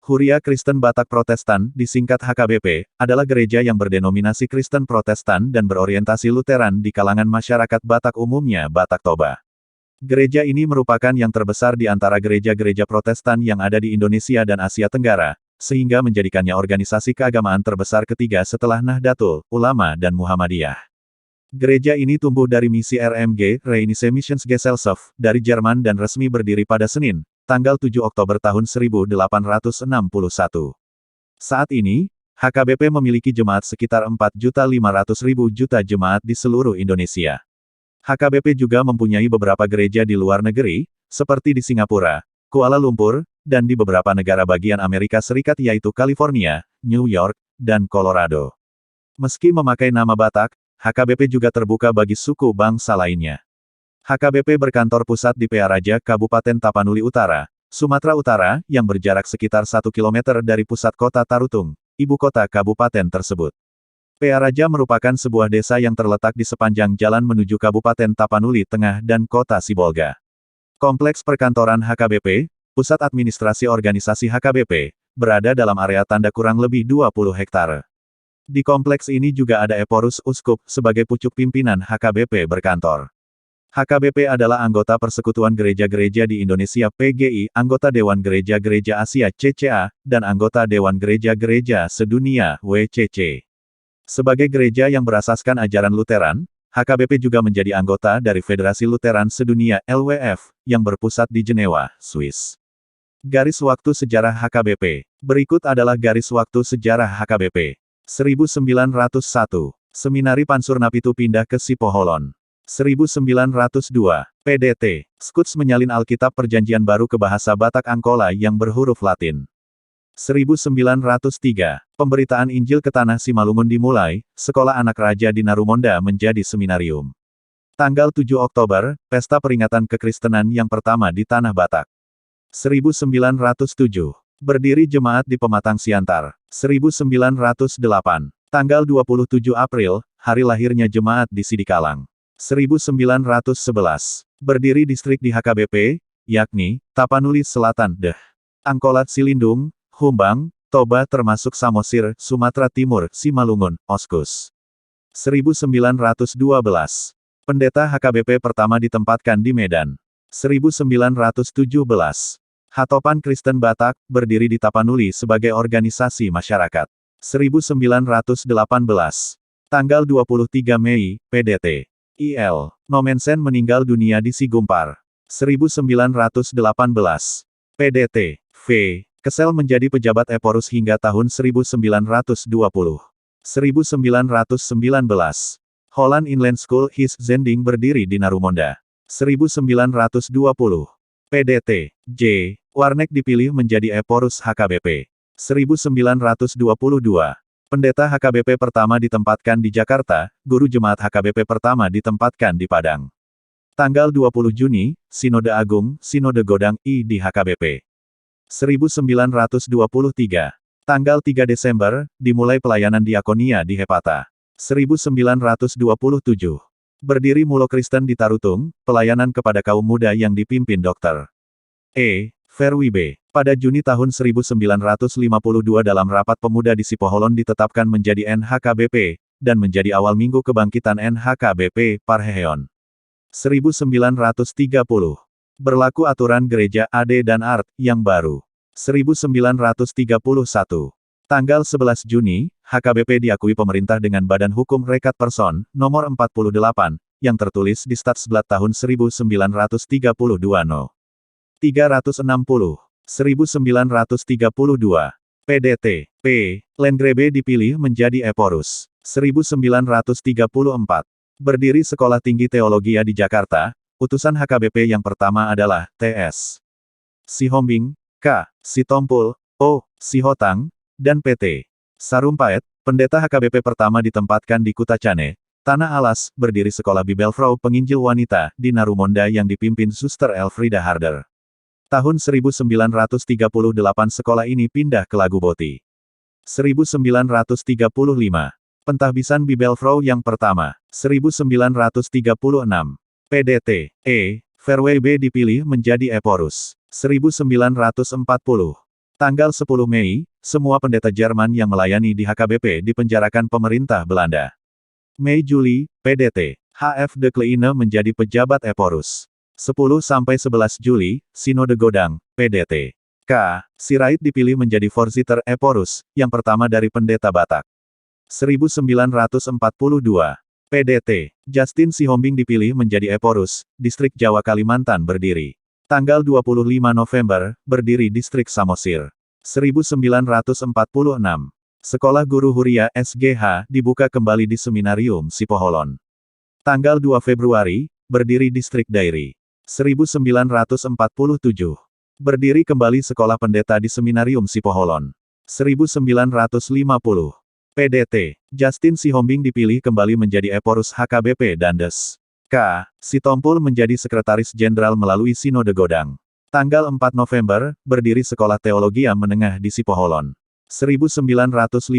Huria Kristen Batak Protestan, disingkat HKBP, adalah gereja yang berdenominasi Kristen Protestan dan berorientasi Lutheran di kalangan masyarakat Batak umumnya Batak Toba. Gereja ini merupakan yang terbesar di antara gereja-gereja Protestan yang ada di Indonesia dan Asia Tenggara, sehingga menjadikannya organisasi keagamaan terbesar ketiga setelah Nahdlatul Ulama dan Muhammadiyah. Gereja ini tumbuh dari misi RMG, Rheinische Missionsgesellschaft, dari Jerman dan resmi berdiri pada Senin, tanggal 7 Oktober tahun 1861. Saat ini, HKBP memiliki jemaat sekitar 4.500.000 jemaat di seluruh Indonesia. HKBP juga mempunyai beberapa gereja di luar negeri, seperti di Singapura, Kuala Lumpur, dan di beberapa negara bagian Amerika Serikat yaitu California, New York, dan Colorado. Meski memakai nama Batak, HKBP juga terbuka bagi suku bangsa lainnya. HKBP berkantor pusat di Pearaja, Kabupaten Tapanuli Utara, Sumatera Utara, yang berjarak sekitar 1 km dari pusat kota Tarutung, ibu kota kabupaten tersebut. Pearaja merupakan sebuah desa yang terletak di sepanjang jalan menuju Kabupaten Tapanuli Tengah dan kota Sibolga. Kompleks perkantoran HKBP, pusat administrasi organisasi HKBP, berada dalam area tanda kurang lebih 20 hektare. Di kompleks ini juga ada Eporus Uskup, sebagai pucuk pimpinan HKBP berkantor. HKBP adalah anggota Persekutuan Gereja-Gereja di Indonesia PGI, anggota Dewan Gereja-Gereja Asia CCA, dan anggota Dewan Gereja-Gereja Sedunia WCC. Sebagai gereja yang berasaskan ajaran Lutheran, HKBP juga menjadi anggota dari Federasi Lutheran Sedunia LWF, yang berpusat di Jenewa, Swiss. Garis waktu sejarah HKBP. Berikut adalah garis waktu sejarah HKBP. 1901, Seminari Pansurnapitu pindah ke Sipoholon. 1902, PDT, Skuts menyalin Alkitab Perjanjian Baru ke bahasa Batak Angkola yang berhuruf Latin. 1903, pemberitaan Injil ke Tanah Simalungun dimulai, Sekolah Anak Raja di Narumonda menjadi seminarium. Tanggal 7 Oktober, Pesta Peringatan Kekristenan yang pertama di Tanah Batak. 1907, berdiri jemaat di Pematang Siantar. 1908, tanggal 27 April, hari lahirnya jemaat di Sidikalang. 1911, berdiri distrik di HKBP, yakni, Tapanuli Selatan, Deh, Angkolat Silindung, Humbang, Toba termasuk Samosir, Sumatera Timur, Simalungun, Oskus. 1912, pendeta HKBP pertama ditempatkan di Medan. 1917, Hatopan Kristen Batak, berdiri di Tapanuli sebagai organisasi masyarakat. 1918, tanggal 23 Mei, PDT. IL. Nomensen meninggal dunia di Sigumpar. 1918, PDT. V. Kesel menjadi pejabat Eporus hingga tahun 1920. 1919, Holland Inland School His Zending berdiri di Narumonda. 1920, PDT. J. Warnek dipilih menjadi Eporus HKBP. 1922, pendeta HKBP pertama ditempatkan di Jakarta, guru jemaat HKBP pertama ditempatkan di Padang. Tanggal 20 Juni, Sinode Agung, Sinode Godang I di HKBP. 1923, tanggal 3 Desember, dimulai pelayanan diakonia di Hepata. 1927, berdiri Mulo Kristen di Tarutung, pelayanan kepada kaum muda yang dipimpin Dr. E. Verwibe. Pada Juni tahun 1952 dalam rapat pemuda di Sipoholon ditetapkan menjadi NHKBP, dan menjadi awal minggu kebangkitan NHKBP, Parheheon. 1930. Berlaku aturan gereja AD dan ART, yang baru. 1931. Tanggal 11 Juni, HKBP diakui pemerintah dengan Badan Hukum Rekat Person, nomor 48, yang tertulis di Statsblad tahun 1932 No. 360. 1932. PDT. P. Landgrebe dipilih menjadi Eporus. 1934. Berdiri Sekolah Tinggi Teologia di Jakarta, utusan HKBP yang pertama adalah T.S. Sihombing, K. Sitompul, O. Sihotang, dan PT. Sarumpait, pendeta HKBP pertama ditempatkan di Kutacane, Tanah Alas, berdiri Sekolah Bibelfrau Penginjil Wanita, di Narumonda yang dipimpin Suster Elfrida Harder. Tahun 1938 sekolah ini pindah ke Laguboti. 1935. Pentahbisan Bibelfrau yang pertama. 1936. PDT. E. Verweebe dipilih menjadi Eporus. 1940. Tanggal 10 Mei, semua pendeta Jerman yang melayani di HKBP dipenjarakan pemerintah Belanda. Mei-Juli, PDT. HF de Kleine menjadi pejabat Eporus. 10–11 Juli, Sinode Godang, PDT. K. Sirait dipilih menjadi Voorzitter Eporus, yang pertama dari pendeta Batak. 1942. PDT. Justin Sihombing dipilih menjadi Eporus, Distrik Jawa Kalimantan berdiri. Tanggal 25 November, berdiri Distrik Samosir. 1946. Sekolah Guru Huria SGH dibuka kembali di Seminarium Sipoholon. Tanggal 2 Februari, berdiri Distrik Dairi. 1947. Berdiri kembali Sekolah Pendeta di Seminarium Sipoholon. 1950. PDT. Justin Sihombing dipilih kembali menjadi Eporus HKBP dan Des. K. Sitompul menjadi Sekretaris Jenderal melalui Sinode Godang. Tanggal 4 November, berdiri Sekolah Teologia Menengah di Sipoholon. 1951.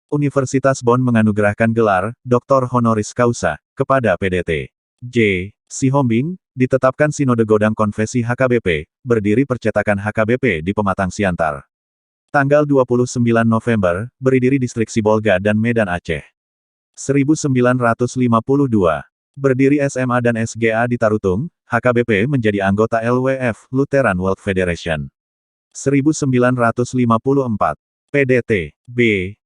Universitas Bonn menganugerahkan gelar Dr. Honoris Causa kepada PDT. J. Sihombing, ditetapkan Sinode Godang Konfesi HKBP, berdiri Percetakan HKBP di Pematang Siantar. Tanggal 29 November, berdiri Distrik Sibolga dan Medan Aceh. 1952. Berdiri SMA dan SGA di Tarutung, HKBP menjadi anggota LWF, Lutheran World Federation. 1954. PDT. B.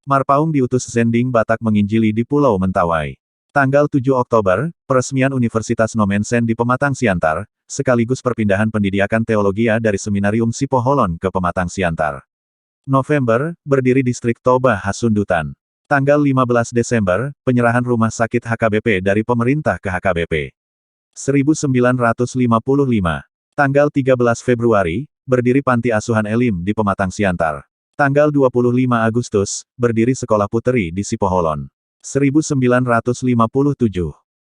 Marpaung diutus Zending Batak menginjili di Pulau Mentawai. Tanggal 7 Oktober, peresmian Universitas Nomensen di Pematang Siantar, sekaligus perpindahan pendidikan teologia dari Seminarium Sipoholon ke Pematang Siantar. November, berdiri Distrik Toba Hasundutan. Tanggal 15 Desember, penyerahan rumah sakit HKBP dari pemerintah ke HKBP. 1955. Tanggal 13 Februari, berdiri Panti Asuhan Elim di Pematang Siantar. Tanggal 25 Agustus, berdiri Sekolah Puteri di Sipoholon. 1957.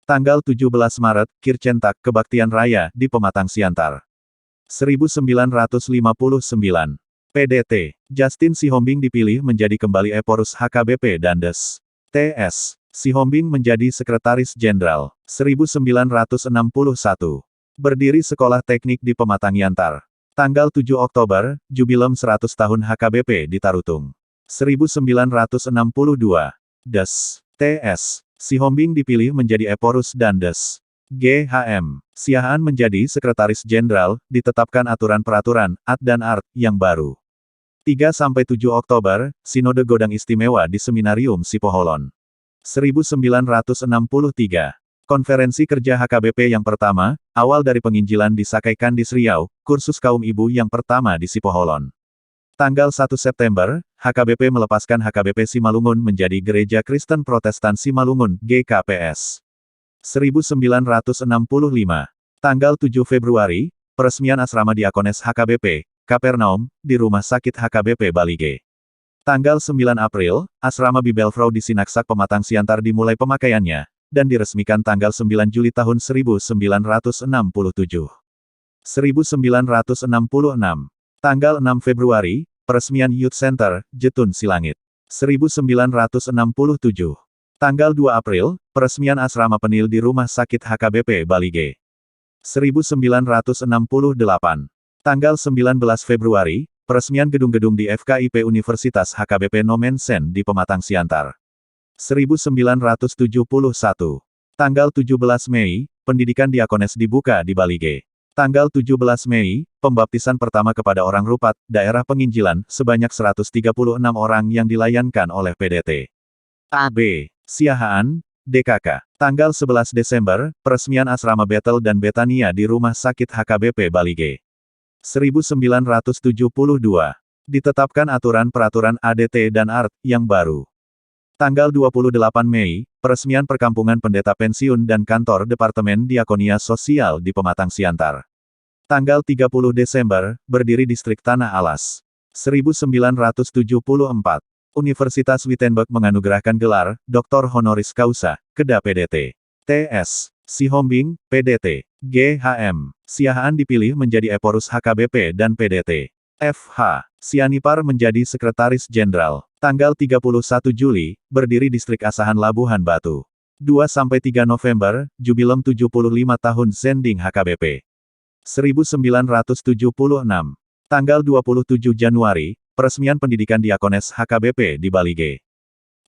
Tanggal 17 Maret, Kircentak Kebaktian Raya di Pematang Siantar. 1959. PDT. Justin Sihombing dipilih menjadi kembali Eporus HKBP dan Des. TS. Sihombing menjadi Sekretaris Jenderal. 1961. Berdiri Sekolah Teknik di Pematang Siantar. Tanggal 7 Oktober, Jubilem 100 tahun HKBP di Tarutung. 1962. Des. TS. Sihombing dipilih menjadi Eporus dan Des. GHM. Siahaan menjadi Sekretaris Jenderal, ditetapkan aturan-peraturan, ad dan art, yang baru. 3–7 Oktober, Sinode Godang Istimewa di Seminarium Sipoholon. 1963. Konferensi Kerja HKBP yang pertama, awal dari penginjilan di Sakai Kandis Riau, kursus kaum ibu yang pertama di Sipoholon. Tanggal 1 September, HKBP melepaskan HKBP Simalungun menjadi Gereja Kristen Protestan Simalungun, GKPS. 1965. Tanggal 7 Februari, peresmian Asrama Diakones HKBP, Kapernaum, di Rumah Sakit HKBP Balige. Tanggal 9 April, Asrama Bibelfrau di Sinaksak Pematang Siantar dimulai pemakaiannya, dan diresmikan tanggal 9 Juli tahun 1967. 1966. Tanggal 6 Februari, peresmian Youth Center, Jetun Silangit. 1967. Tanggal 2 April, peresmian Asrama Penil di Rumah Sakit HKBP Balige. 1968. Tanggal 19 Februari, peresmian gedung-gedung di FKIP Universitas HKBP Nomensen di Pematang Siantar. 1971. Tanggal 17 Mei, pendidikan diakones dibuka di Balige. Tanggal 17 Mei, pembaptisan pertama kepada orang Rupat, daerah penginjilan, sebanyak 136 orang yang dilayankan oleh PDT. AB. Siahaan, DKK. Tanggal 11 Desember, peresmian Asrama Betel dan Betania di Rumah Sakit HKBP Balige. 1972. Ditetapkan aturan-peraturan ADT dan ART yang baru. Tanggal 28 Mei, peresmian Perkampungan Pendeta Pensiun dan Kantor Departemen Diakonia Sosial di Pematang Siantar. Tanggal 30 Desember, berdiri Distrik Tanah Alas. 1974. Universitas Wittenberg menganugerahkan gelar Dr. Honoris Causa kepada PDT. TS. Sihombing, PDT. GHM. Siahaan dipilih menjadi Eporus HKBP dan PDT. FH. Sianipar menjadi Sekretaris Jenderal. Tanggal 31 Juli, berdiri Distrik Asahan Labuhan Batu. 2–3 November, Jubilem 75 tahun Zending HKBP. 1976. Tanggal 27 Januari, peresmian pendidikan Diakones HKBP di Bali G.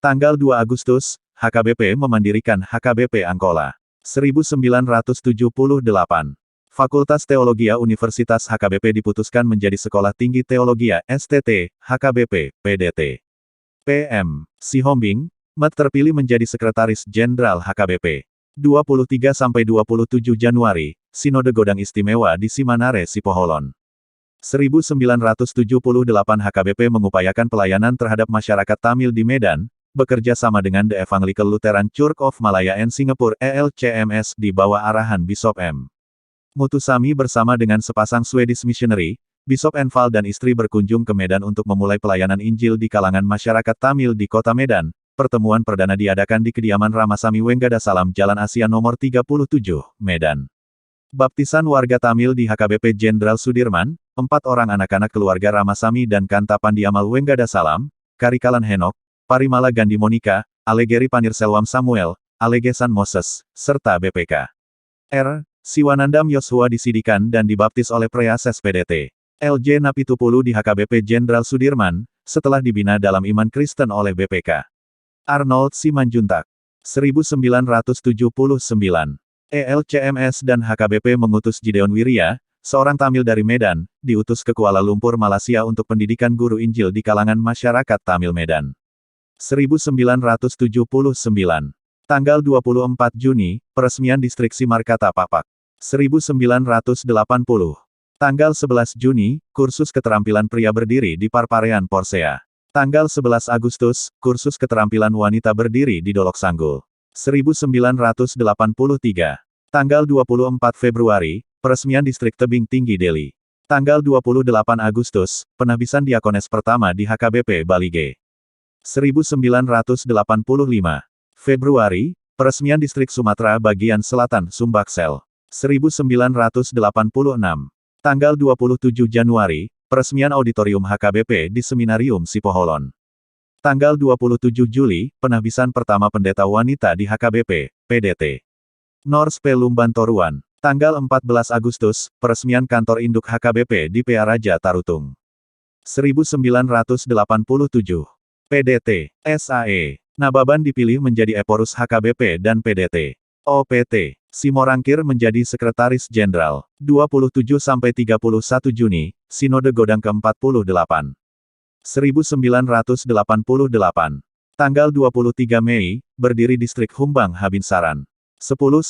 Tanggal 2 Agustus, HKBP memandirikan HKBP Angkola. 1978. Fakultas Teologia Universitas HKBP diputuskan menjadi Sekolah Tinggi Teologia, STT, HKBP, PDT. PM. Sihombing, Met terpilih menjadi Sekretaris Jenderal HKBP. 23–27 Januari, Sinode Godang Istimewa di Simanare, Sipoholon. 1978 HKBP mengupayakan pelayanan terhadap masyarakat Tamil di Medan, bekerja sama dengan The Evangelical Lutheran Church of Malaya and Singapore ELCMS di bawah arahan Bishop M. Muthusamy bersama dengan sepasang Swedish missionary, Bishop Enval dan istri berkunjung ke Medan untuk memulai pelayanan Injil di kalangan masyarakat Tamil di kota Medan. Pertemuan perdana diadakan di kediaman Ramasamy Wenggadasalam Jalan Asia nomor 37, Medan. Baptisan warga Tamil di HKBP Jenderal Sudirman, 4 orang anak-anak keluarga Ramasamy dan Kanta Pandiamal Wenggadasalam, Karikalan Henok, Parimala Gandhi Monika, Alegeri Panirselwam Samuel, Alegesan Moses, serta BPK. R. Siwanandam Yosua disidikan dan dibaptis oleh Preases PDT. LJ Napitupulu di HKBP Jenderal Sudirman, setelah dibina dalam iman Kristen oleh BPK. Arnold Simanjuntak. 1979. ELCMS dan HKBP mengutus Gideon Wirya, seorang Tamil dari Medan, diutus ke Kuala Lumpur, Malaysia untuk pendidikan guru Injil di kalangan masyarakat Tamil Medan. 1979. Tanggal 24 Juni, peresmian distrik Simarkata Papak. 1980. Tanggal 11 Juni, kursus keterampilan pria berdiri di Parparean Porsea. Tanggal 11 Agustus, kursus keterampilan wanita berdiri di Dolok Sanggul. 1983. Tanggal 24 Februari, peresmian distrik Tebing Tinggi Delhi. Tanggal 28 Agustus, penahbisan diakones pertama di HKBP Bali G. 1985. Februari, peresmian distrik Sumatera Bagian Selatan Sumbaksel. 1986. Tanggal 27 Januari, peresmian auditorium HKBP di Seminarium Sipoholon. Tanggal 27 Juli, penahbisan pertama pendeta wanita di HKBP, PDT. Nors Pelumban Toruan. Tanggal 14 Agustus, peresmian kantor induk HKBP di PA Raja Tarutung. 1987. PDT. SAE. Nababan dipilih menjadi Eporus HKBP dan PDT. OPT. Simorangkir menjadi Sekretaris Jenderal. 27–31 Juni, Sinode Godang ke-48. 1988. Tanggal 23 Mei, berdiri distrik Humbang Habinsaran. 10–15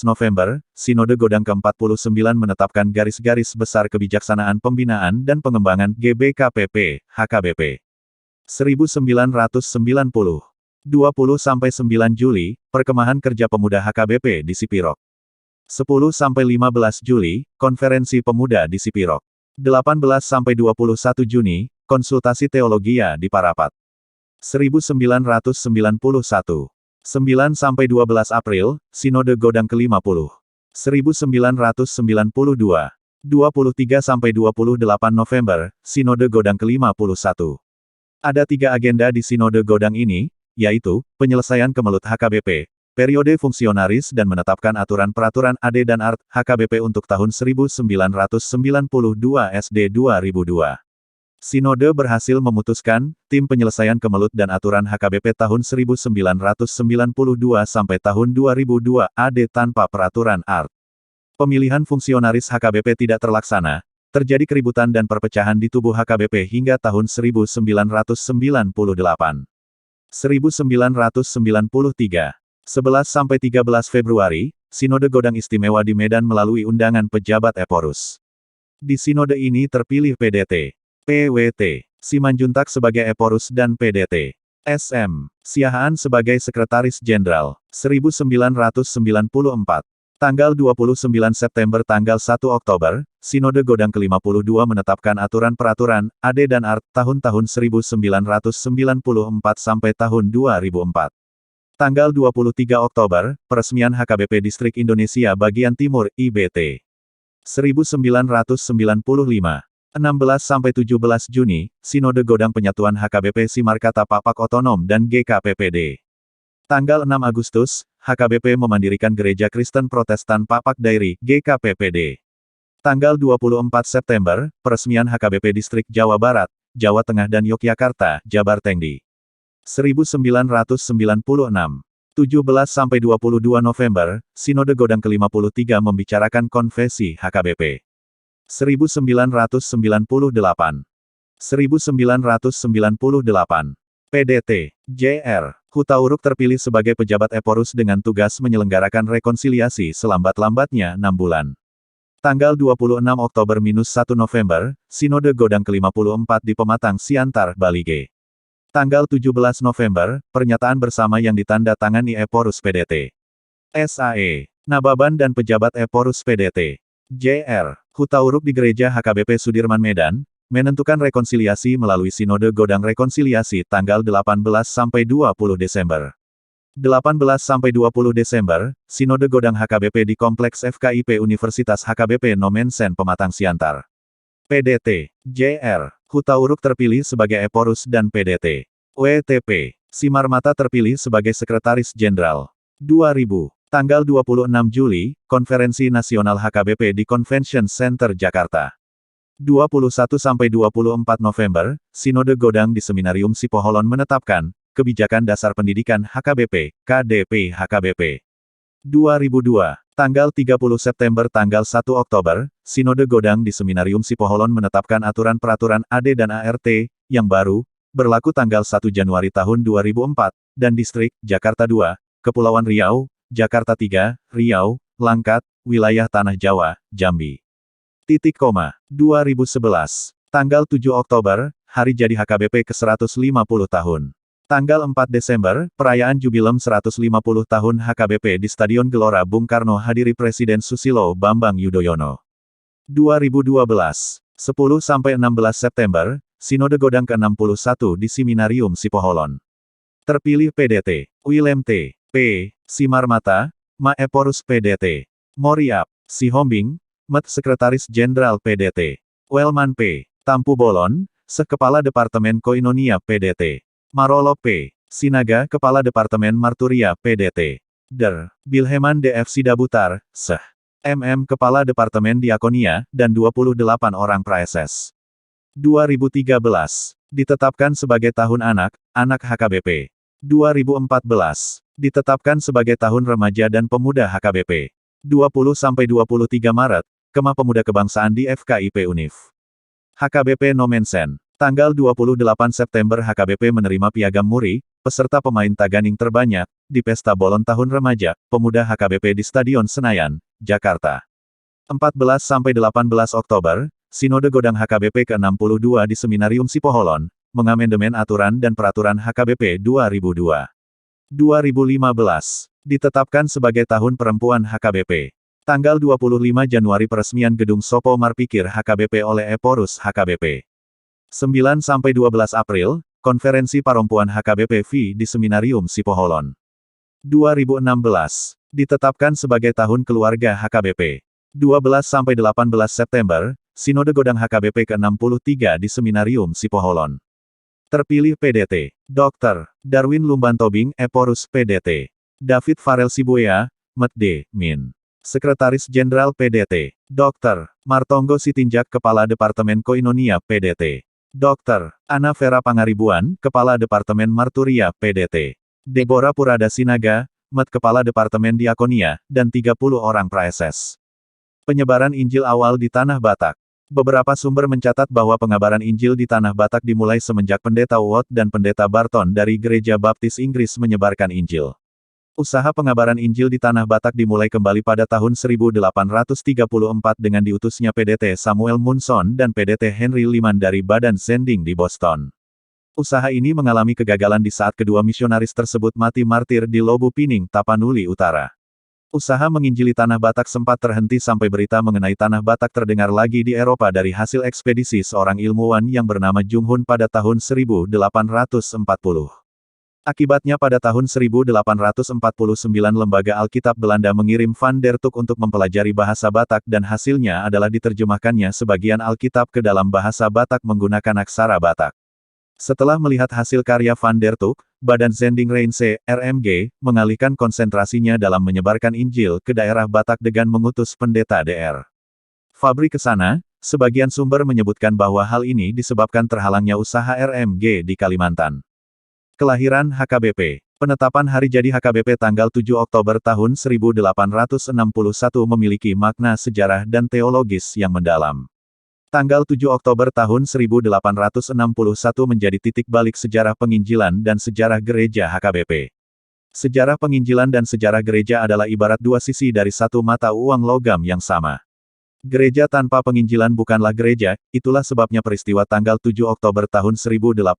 November, Sinode Godang ke-49 menetapkan garis-garis besar kebijaksanaan pembinaan dan pengembangan GBKPP, HKBP. 1990. 20–9 Juli, Perkemahan Kerja Pemuda HKBP di Sipirok. 10–15 Juli, Konferensi Pemuda di Sipirok. 18–21 Juni, Konsultasi Teologia di Parapat. 1991. 9–12 April, Sinode Godang ke-50. 1992. 23–28 November, Sinode Godang ke-51. Ada 3 agenda di Sinode Godang ini, yaitu, penyelesaian kemelut HKBP, periode fungsionaris dan menetapkan aturan peraturan AD dan ART, HKBP untuk tahun 1992 SD 2002. Sinode berhasil memutuskan, tim penyelesaian kemelut dan aturan HKBP tahun 1992 sampai tahun 2002 AD tanpa peraturan ART. Pemilihan fungsionaris HKBP tidak terlaksana, terjadi keributan dan perpecahan di tubuh HKBP hingga tahun 1998. 1993. 11–13 Februari, Sinode Godang Istimewa di Medan melalui undangan pejabat Eporus. Di sinode ini terpilih PDT. PWT. Simanjuntak sebagai Eporus dan PDT. SM. Siahaan sebagai Sekretaris Jenderal. 1994. Tanggal 29 September tanggal 1 Oktober, Sinode Godang ke-52 menetapkan aturan peraturan, AD dan ART, tahun-tahun 1994 sampai tahun 2004. Tanggal 23 Oktober, peresmian HKBP Distrik Indonesia Bagian Timur, IBT. 1995. 16–17 Juni, Sinode Godang Penyatuan HKBP Simarkata Papak Otonom dan GKPPD. Tanggal 6 Agustus, HKBP memandirikan Gereja Kristen Protestan Papak Dairi, GKPPD. Tanggal 24 September, peresmian HKBP Distrik Jawa Barat, Jawa Tengah dan Yogyakarta, Jabar Tengdi. 1996. 17–22 November, Sinode Godang ke-53 membicarakan konvensi HKBP. 1998. 1998. PDT, JR, Hutauruk terpilih sebagai pejabat Eporus dengan tugas menyelenggarakan rekonsiliasi selambat-lambatnya 6 bulan. Tanggal 26 Oktober–1 November, Sinode Godang ke-54 di Pematang Siantar, Bali G. Tanggal 17 November, pernyataan bersama yang ditanda tangani Eporus PDT. SAE, Nababan dan pejabat Eporus PDT. JR, Hutauruk di Gereja HKBP Sudirman Medan, menentukan rekonsiliasi melalui Sinode Godang Rekonsiliasi tanggal 18–20 Desember. 18–20 Desember, Sinode Godang HKBP di Kompleks FKIP Universitas HKBP Nomensen Pematang Siantar. PDT, JR, Hutauruk terpilih sebagai Eporus dan PDT. WTP, Simarmata terpilih sebagai Sekretaris Jenderal. 2000, tanggal 26 Juli, Konferensi Nasional HKBP di Convention Center Jakarta. 21–24 November, Sinode Godang di Seminarium Sipoholon menetapkan Kebijakan Dasar Pendidikan HKBP, KDP HKBP. 2002, tanggal 30 September tanggal 1 Oktober, Sinode Godang di Seminarium Sipoholon menetapkan aturan-peraturan AD dan ART yang baru, berlaku tanggal 1 Januari tahun 2004, dan Distrik Jakarta II, Kepulauan Riau, Jakarta III, Riau, Langkat, Wilayah Tanah Jawa, Jambi. 2011. Tanggal 7 Oktober, Hari Jadi HKBP ke-150 tahun. Tanggal 4 Desember, perayaan Jubilem 150 tahun HKBP di Stadion Gelora Bung Karno hadiri Presiden Susilo Bambang Yudhoyono. 2012. 10–16 September, Sinode Godang ke-61 di Seminarium Sipoholon. Terpilih PDT, Willem T. P. Simarmata, Ma Eporus PDT. Moriap, Sihombing, Met Sekretaris Jenderal PDT. Welman P. Tampu Bolon, Sekepala Departemen Koinonia PDT. Marolo P. Sinaga Kepala Departemen Marturia PDT. Der. Bilheman DF Sidabutar, Seh. MM Kepala Departemen Diakonia, dan 28 orang praeses. 2013. Ditetapkan sebagai Tahun Anak HKBP. 2014. Ditetapkan sebagai Tahun Remaja dan Pemuda HKBP. 20–23 Maret, Kemah Pemuda Kebangsaan di FKIP Univ. HKBP Nomensen. Tanggal 28 September HKBP menerima Piagam Muri, peserta pemain Taganing terbanyak, di Pesta Bolon Tahun Remaja, Pemuda HKBP di Stadion Senayan, Jakarta. 14–18 Oktober, Sinode Godang HKBP ke-62 di Seminarium Sipoholon, mengamandemen aturan dan peraturan HKBP 2002. 2015. Ditetapkan sebagai Tahun Perempuan HKBP. Tanggal 25 Januari peresmian Gedung Sopo Marpikir HKBP oleh Eporus HKBP. 9–12 April, Konferensi Perempuan HKBP V di Seminarium Sipoholon. 2016. Ditetapkan sebagai Tahun Keluarga HKBP. 12–18 September, Sinode Godang HKBP ke-63 di Seminarium Sipoholon. Terpilih PDT, Dr. Darwin Lumbantobing Eporus PDT. David Farel Sibuya, Met D. Min. Sekretaris Jenderal PDT. Dr. Martonggo Sitinjak Kepala Departemen Koinonia PDT. Dr. Ana Vera Pangaribuan, Kepala Departemen Marturia PDT. Deborah Purada Sinaga, Met Kepala Departemen Diakonia, dan 30 orang praeses. Penyebaran Injil awal di Tanah Batak. Beberapa sumber mencatat bahwa pengabaran Injil di Tanah Batak dimulai semenjak Pendeta Watt dan Pendeta Barton dari Gereja Baptis Inggris menyebarkan Injil. Usaha pengabaran Injil di Tanah Batak dimulai kembali pada tahun 1834 dengan diutusnya PDT Samuel Munson dan PDT Henry Liman dari Badan Sending di Boston. Usaha ini mengalami kegagalan di saat kedua misionaris tersebut mati martir di Lobu Pining, Tapanuli Utara. Usaha menginjili Tanah Batak sempat terhenti sampai berita mengenai Tanah Batak terdengar lagi di Eropa dari hasil ekspedisi seorang ilmuwan yang bernama Jung Hun pada tahun 1840. Akibatnya pada tahun 1849 lembaga Alkitab Belanda mengirim Van der Tuk untuk mempelajari bahasa Batak dan hasilnya adalah diterjemahkannya sebagian Alkitab ke dalam bahasa Batak menggunakan aksara Batak. Setelah melihat hasil karya Van der Tuk, Badan Zending Rijnse, RMG, mengalihkan konsentrasinya dalam menyebarkan Injil ke daerah Batak dengan mengutus pendeta Dr. Fabri ke sana, sebagian sumber menyebutkan bahwa hal ini disebabkan terhalangnya usaha RMG di Kalimantan. Kelahiran HKBP. Penetapan hari jadi HKBP tanggal 7 Oktober tahun 1861 memiliki makna sejarah dan teologis yang mendalam. Tanggal 7 Oktober tahun 1861 menjadi titik balik sejarah penginjilan dan sejarah gereja HKBP. Sejarah penginjilan dan sejarah gereja adalah ibarat dua sisi dari satu mata uang logam yang sama. Gereja tanpa penginjilan bukanlah gereja, itulah sebabnya peristiwa tanggal 7 Oktober tahun 1861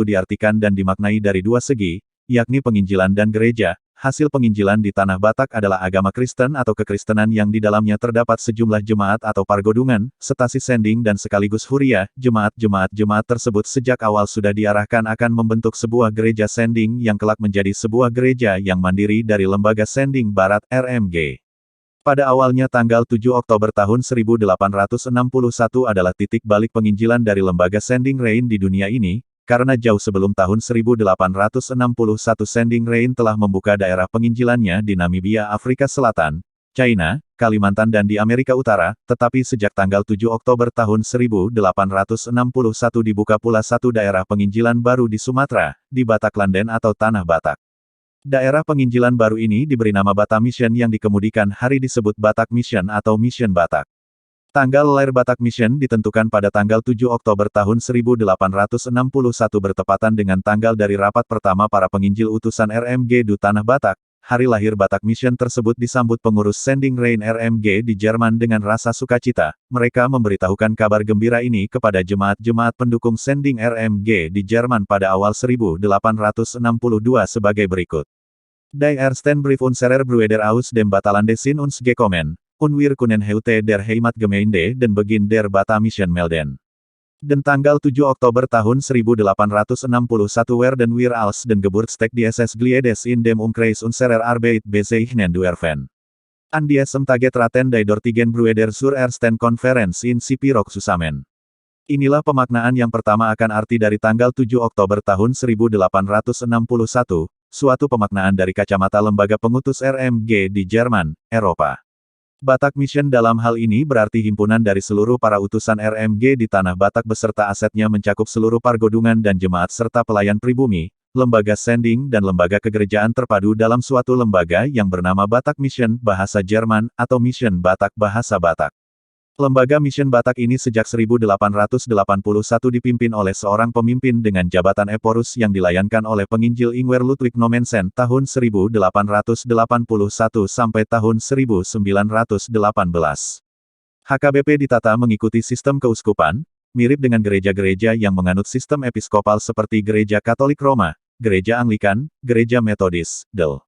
diartikan dan dimaknai dari dua segi, yakni penginjilan dan gereja. Hasil penginjilan di Tanah Batak adalah agama Kristen atau kekristenan yang di dalamnya terdapat sejumlah jemaat atau pargodungan, stasi sending dan sekaligus huria. Jemaat tersebut sejak awal sudah diarahkan akan membentuk sebuah gereja sending yang kelak menjadi sebuah gereja yang mandiri dari Lembaga Sending Barat, RMG. Pada awalnya tanggal 7 Oktober tahun 1861 adalah titik balik penginjilan dari Lembaga Sending Rain di dunia ini, karena jauh sebelum tahun 1861 Sending Rain telah membuka daerah penginjilannya di Namibia, Afrika Selatan, China, Kalimantan dan di Amerika Utara, tetapi sejak tanggal 7 Oktober tahun 1861 dibuka pula satu daerah penginjilan baru di Sumatera, di Bataklanden atau Tanah Batak. Daerah penginjilan baru ini diberi nama Batak Mission yang dikemudikan hari disebut Batak Mission atau Mission Batak. Tanggal lahir Batak Mission ditentukan pada tanggal 7 Oktober tahun 1861 bertepatan dengan tanggal dari rapat pertama para penginjil utusan RMG du Tanah Batak. Hari lahir Batak Mission tersebut disambut pengurus Sending Rain RMG di Jerman dengan rasa sukacita. Mereka memberitahukan kabar gembira ini kepada jemaat-jemaat pendukung Sending RMG di Jerman pada awal 1862 sebagai berikut. Die ersten Brief unserer Brüder aus dem Batalande sind uns gekommen, und wir können heute der Heimatgemeinde den Beginn der Batak Mission melden. Dan tanggal 7 Oktober tahun 1861 werden wir als den Geburtstag dieses Gliedes in dem Umkreis unserer Arbeit bezeichnen dürfen. An diesem Tage traten die dortigen Brüder zur ersten Konferenz in Sipirok zusammen. Inilah pemaknaan yang pertama akan arti dari tanggal 7 Oktober tahun 1861, suatu pemaknaan dari kacamata lembaga pengutus RMG di Jerman, Eropa. Batak Mission dalam hal ini berarti himpunan dari seluruh para utusan RMG di Tanah Batak beserta asetnya mencakup seluruh pargodungan dan jemaat serta pelayan pribumi, lembaga sending dan lembaga kegerejaan terpadu dalam suatu lembaga yang bernama Batak Mission bahasa Jerman atau Mission Batak bahasa Batak. Lembaga Mission Batak ini sejak 1881 dipimpin oleh seorang pemimpin dengan jabatan Eporus yang dilayankan oleh penginjil Ingwer Ludwig Nommensen tahun 1881 sampai tahun 1918. HKBP ditata mengikuti sistem keuskupan, mirip dengan gereja-gereja yang menganut sistem episkopal seperti Gereja Katolik Roma, Gereja Anglikan, Gereja Metodis, Del.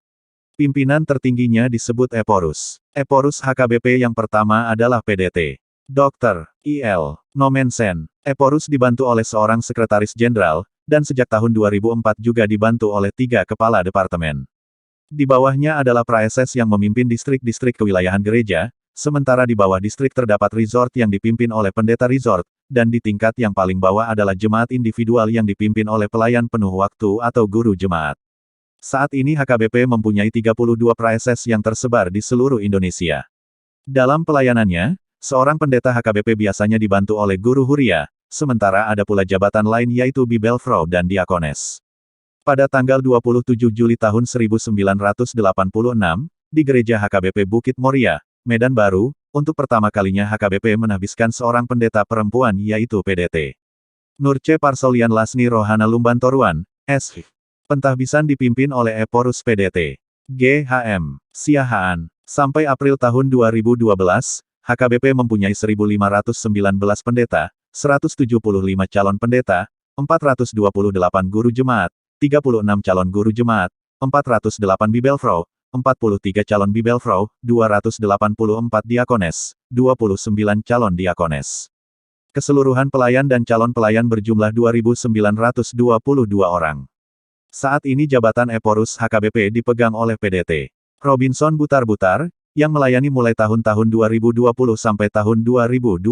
Pimpinan tertingginya disebut Eporus. Eporus HKBP yang pertama adalah PDT. Dr. I.L. Nommensen. Eporus dibantu oleh seorang sekretaris jenderal, dan sejak tahun 2004 juga dibantu oleh 3 kepala departemen. Di bawahnya adalah praeses yang memimpin distrik-distrik kewilayahan gereja, sementara di bawah distrik terdapat resort yang dipimpin oleh pendeta resort, dan di tingkat yang paling bawah adalah jemaat individual yang dipimpin oleh pelayan penuh waktu atau guru jemaat. Saat ini HKBP mempunyai 32 praeses yang tersebar di seluruh Indonesia. Dalam pelayanannya, seorang pendeta HKBP biasanya dibantu oleh guru huria, sementara ada pula jabatan lain yaitu bibelfrau dan diakones. Pada tanggal 27 Juli tahun 1986, di gereja HKBP Bukit Moria, Medan Baru, untuk pertama kalinya HKBP menahbiskan seorang pendeta perempuan yaitu PDT. Nurce Parsolian Lasni Rohana Lumbantoruan, S.H. Pentahbisan dipimpin oleh Eporus PDT. GHM. Siahaan. Sampai April tahun 2012, HKBP mempunyai 1.519 pendeta, 175 calon pendeta, 428 guru jemaat, 36 calon guru jemaat, 408 bibelfrau, 43 calon bibelfrau, 284 diakones, 29 calon diakones. Keseluruhan pelayan dan calon pelayan berjumlah 2.922 orang. Saat ini jabatan Eporus HKBP dipegang oleh PDT Robinson Butar-Butar, yang melayani mulai tahun 2020 sampai tahun 2024.